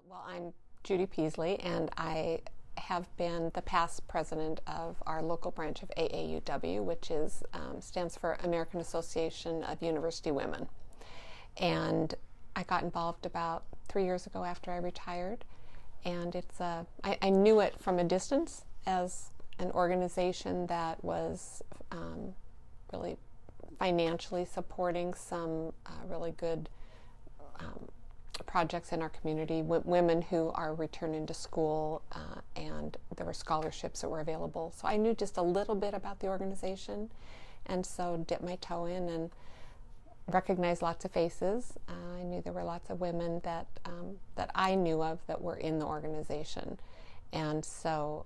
Well, I'm Judy Peasley, and I have been the past president of our local branch of AAUW, which stands for American Association of University Women. And I got involved about 3 years ago after I retired, and I knew it from a distance as an organization that was really financially supporting some really good projects in our community, women who are returning to school, and there were scholarships that were available. So I knew just a little bit about the organization, and so dipped my toe in and recognized lots of faces. I knew there were lots of women that I knew of that were in the organization, and so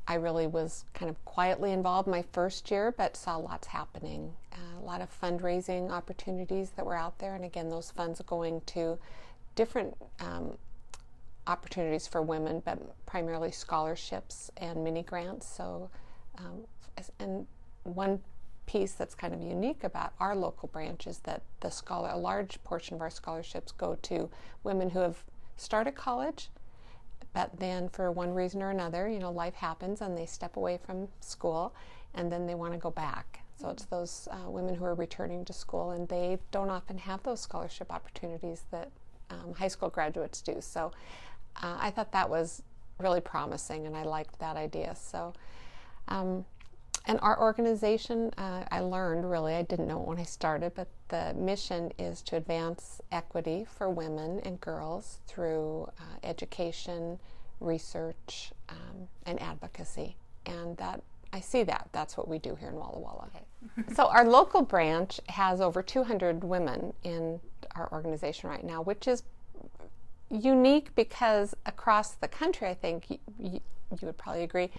I really was kind of quietly involved my first year, but saw lots happening. A lot of fundraising opportunities that were out there, and again, those funds are going to different opportunities for women, but primarily scholarships and mini grants. So, and one piece that's kind of unique about our local branch is that a large portion of our scholarships go to women who have started college, but then for one reason or another, life happens and they step away from school and then they want to go back. So it's those women who are returning to school, and they don't often have those scholarship opportunities that high school graduates do. So I thought that was really promising, and I liked that idea. So, and our organization, I learned really, I didn't know it when I started, but the mission is to advance equity for women and girls through education, research, and advocacy. And I see that's what we do here in Walla Walla. Okay. So our local branch has over 200 women in our organization right now, which is unique because across the country, I think you would probably agree,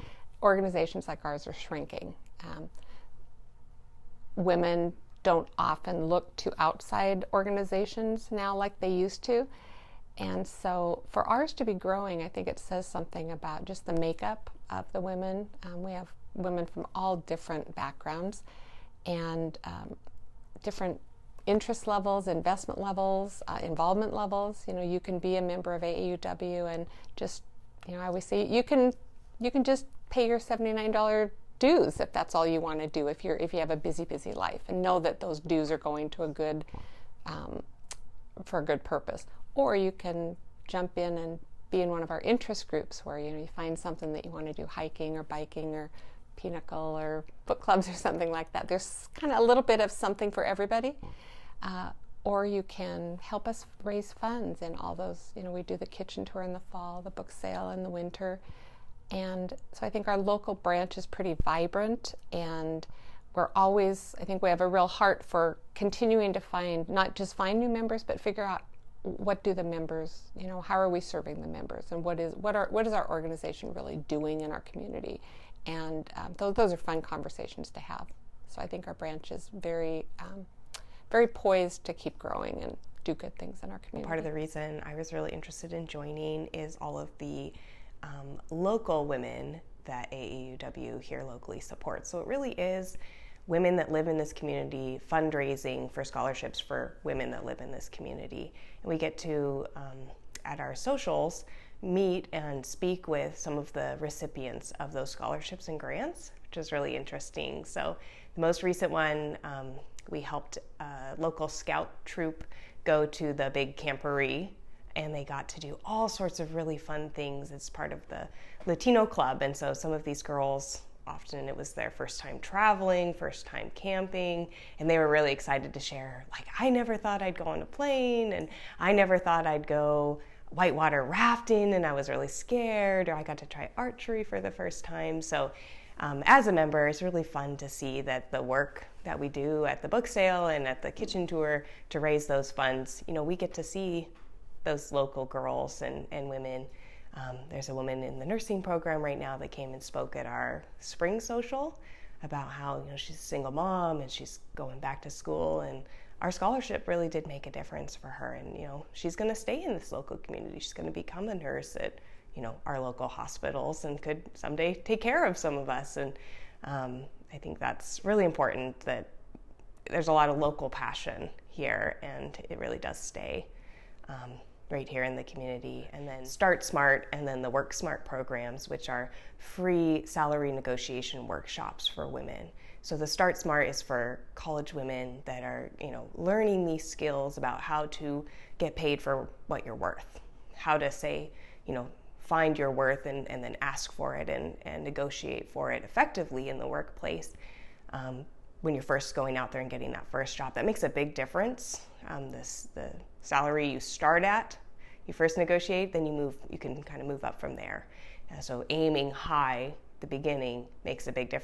organizations like ours are shrinking. Women don't often look to outside organizations now like they used to. And so for ours to be growing, I think it says something about just the makeup of the women. We have women from all different backgrounds and different interest levels, investment levels, involvement levels. You can be a member of AAUW and just, I always say you can just pay your $79 dues if that's all you want to do if you have a busy life, and know that those dues are going to for a good purpose. Or you can jump in and be in one of our interest groups where you find something that you want to do, hiking or biking or pinnacle or book clubs or something like that. There's kind of a little bit of something for everybody. Or you can help us raise funds in all those. We do the kitchen tour in the fall, the book sale in the winter. And so I think our local branch is pretty vibrant, and I think we have a real heart for continuing to not just find new members, but figure out what do the members, how are we serving the members, and what is our organization really doing in our community? And those are fun conversations to have. So I think our branch is very, very poised to keep growing and do good things in our community. Part of the reason I was really interested in joining is all of the local women that AAUW here locally supports. So it really is women that live in this community fundraising for scholarships for women that live in this community. And we get to, at our socials, meet and speak with some of the recipients of those scholarships and grants, which is really interesting. So the most recent one, we helped a local scout troop go to the big camporee, and they got to do all sorts of really fun things as part of the Latino club. And so some of these girls, often it was their first time traveling, first time camping, and they were really excited to share, I never thought I'd go on a plane, and I never thought I'd go whitewater rafting, and I was really scared, or I got to try archery for the first time. So as a member, it's really fun to see that the work that we do at the book sale and at the kitchen tour to raise those funds, we get to see those local girls and women. There's a woman in the nursing program right now that came and spoke at our spring social about how she's a single mom and she's going back to school, and our scholarship really did make a difference for her. And she's going to stay in this local community. She's going to become a nurse at our local hospitals and could someday take care of some of us. And I think that's really important, that there's a lot of local passion here, and it really does stay. right here in the community. And then Start Smart and then the Work Smart programs, which are free salary negotiation workshops for women. So the Start Smart is for college women that are, learning these skills about how to get paid for what you're worth, how to say, find your worth and then ask for it and negotiate for it effectively in the workplace. When you're first going out there and getting that first job, that makes a big difference. The salary you start at, you first negotiate, then you can kind of move up from there. So aiming high at the beginning makes a big difference.